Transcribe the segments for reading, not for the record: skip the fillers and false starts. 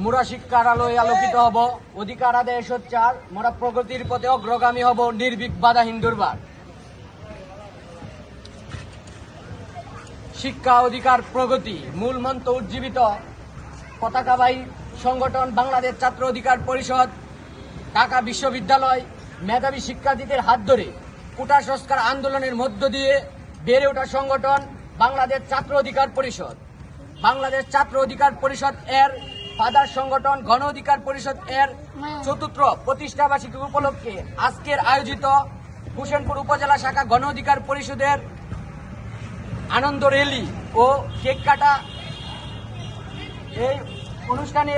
মোরা শিক্ষার আলোয় আলোকিত হব, অধিকার আদায় সোচ্চার, মোরা প্রগতির পথে অগ্রগামী হব, নির্ভীক বাধাহীন দুর্বার। শিক্ষা অধিকার প্রগতি মূল মন্ত্র উজ্জীবিত পতাকাবাহী সংগঠন বাংলাদেশ ছাত্র অধিকার পরিষদ ঢাকা বিশ্ববিদ্যালয় মেধাবী শিক্ষার্থীদের হাত ধরে কোটা সংস্কার আন্দোলনের মধ্য দিয়ে বেড়ে ওঠা সংগঠন বাংলাদেশ ছাত্র অধিকার পরিষদ। বাংলাদেশ ছাত্র অধিকার পরিষদ এর ফাদার সংগঠন গণ অধিকার পরিষদ এর চতুর্থ প্রতিষ্ঠাবার্ষিকী উপলক্ষে আজকের আয়োজিত হোসেনপুর উপজেলা শাখা গণ অধিকার পরিষদের আনন্দ র্যালি ও কেক কাটা এই অনুষ্ঠানে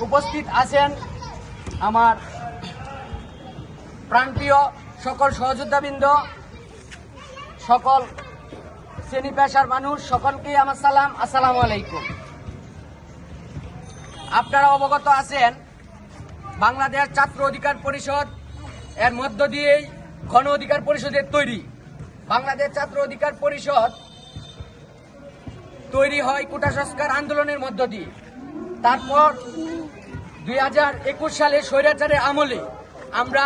উপস্থিত আছেন আমার প্রাণপ্রিয় সকল সহযোদ্ধাবৃন্দ, সকল শ্রেণী পেশার মানুষ, সকলকেই আমার সালাম, আসসালামু আলাইকুম। আপনারা অবগত আছেন বাংলাদেশ ছাত্র অধিকার পরিষদ এর মধ্য দিয়েই গণ অধিকার পরিষদের তৈরি। বাংলাদেশ ছাত্র অধিকার পরিষদ তৈরি হয় কোটা সংস্কার আন্দোলনের মধ্য দিয়ে। তারপর 2021 সালে স্বৈরাচারের আমলে আমরা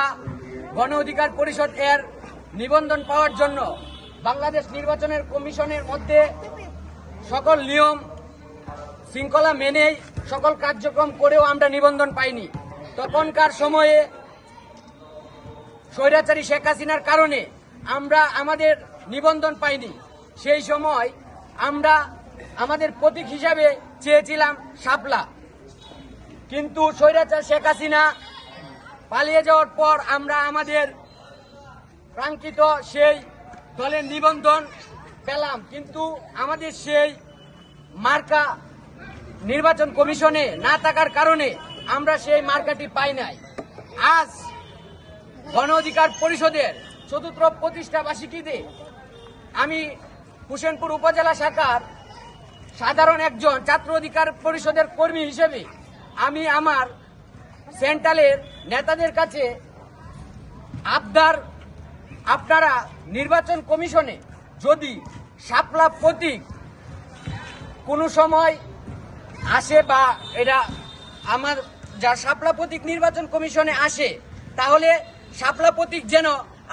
গণ অধিকার পরিষদ এর নিবন্ধন পাওয়ার জন্য বাংলাদেশ নির্বাচনের কমিশনের মধ্যে সকল নিয়ম শৃঙ্খলা মেনেই সকল কার্যক্রম করেও আমরা নিবন্ধন পাইনি। তখনকার সময়ে স্বৈরাচারী শেখ হাসিনার কারণে আমরা আমাদের নিবন্ধন পাইনি। সেই সময় আমরা আমাদের প্রতীক হিসাবে চেয়েছিলাম শাপলা, কিন্তু স্বৈরাচার শেখ হাসিনা পালিয়ে যাওয়ার পর আমরা আমাদের কাঙ্ক্ষিত সেই দলের নিবন্ধন পেলাম, কিন্তু আমাদের সেই মার্কা নির্বাচন কমিশনে না থাকার কারণে আমরা সেই মার্কাটি পাই নাই। আজ গণ অধিকার পরিষদের চতুর্থ প্রতিষ্ঠাবার্ষিকীতে আমি হোসেনপুর উপজেলা শাখার সাধারণ একজন ছাত্র অধিকার পরিষদের কর্মী হিসেবে আমি আমার সেন্ট্রালের নেতাদের কাছে আবদার, আপনারা নির্বাচন কমিশনে যদি শাপলা প্রতীক কোনো সময় আসে বা এটা আমার যা শাপলা প্রতীক নির্বাচন কমিশনে আসে, তাহলে শাপলা প্রতীক যেন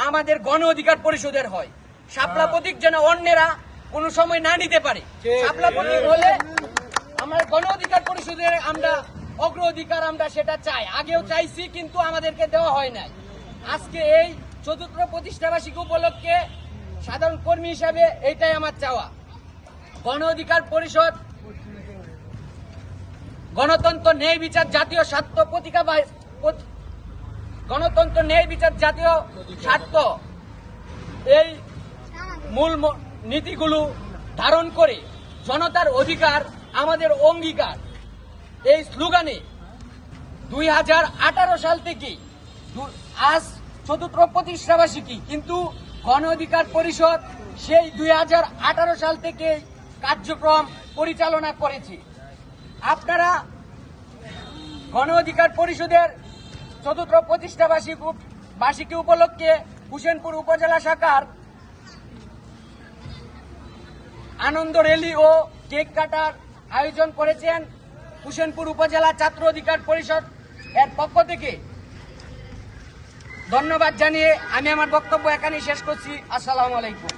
আমাদের গণ অধিকার পরিষদের হয়। শাপলা প্রতীক যেন অন্যেরা কোনো সময় না নিতে পারে। শাপলা প্রতীক হলে আমরা গণ অধিকার পরিষদের আমরা অগ্রাধিকার আমরা সেটা চাই, আগেও চাইছি, কিন্তু আমাদেরকে দেওয়া হয় নাই। আজকে এই চতুর্থ প্রতিষ্ঠাবার্ষিকী উপলক্ষে সাধারণ কর্মী হিসাবে এইটাই আমার চাওয়া। গণ অধিকার পরিষদ গণতন্ত্র ন্যায় বিচার জাতীয় স্বার্থ গণতন্ত্র ন্যায় বিচার জাতীয় স্বার্থ এই মূল নীতিগুলো ধারণ করে জনতার অধিকার আমাদের অঙ্গীকার এই স্লোগানে 2018 সাল থেকে আজ চতুর্থ প্রতিষ্ঠাবার্ষিকী, কিন্তু গণ অধিকার পরিষদ সেই 2018 সাল থেকে কার্যক্রম পরিচালনা করেছে। আপনারা গণ অধিকার পরিষদের চতুর্থ প্রতিষ্ঠাবার্ষিকী উপলক্ষে হোসেনপুর উপজেলা শাখার আনন্দ র্যালি ও কেক কাটার আয়োজন করেছেন। হোসেনপুর উপজেলা ছাত্র অধিকার পরিষদ এর পক্ষ থেকে ধন্যবাদ জানিয়ে আমি আমার বক্তব্য এখানেই শেষ করছি। আসসালামু আলাইকুম।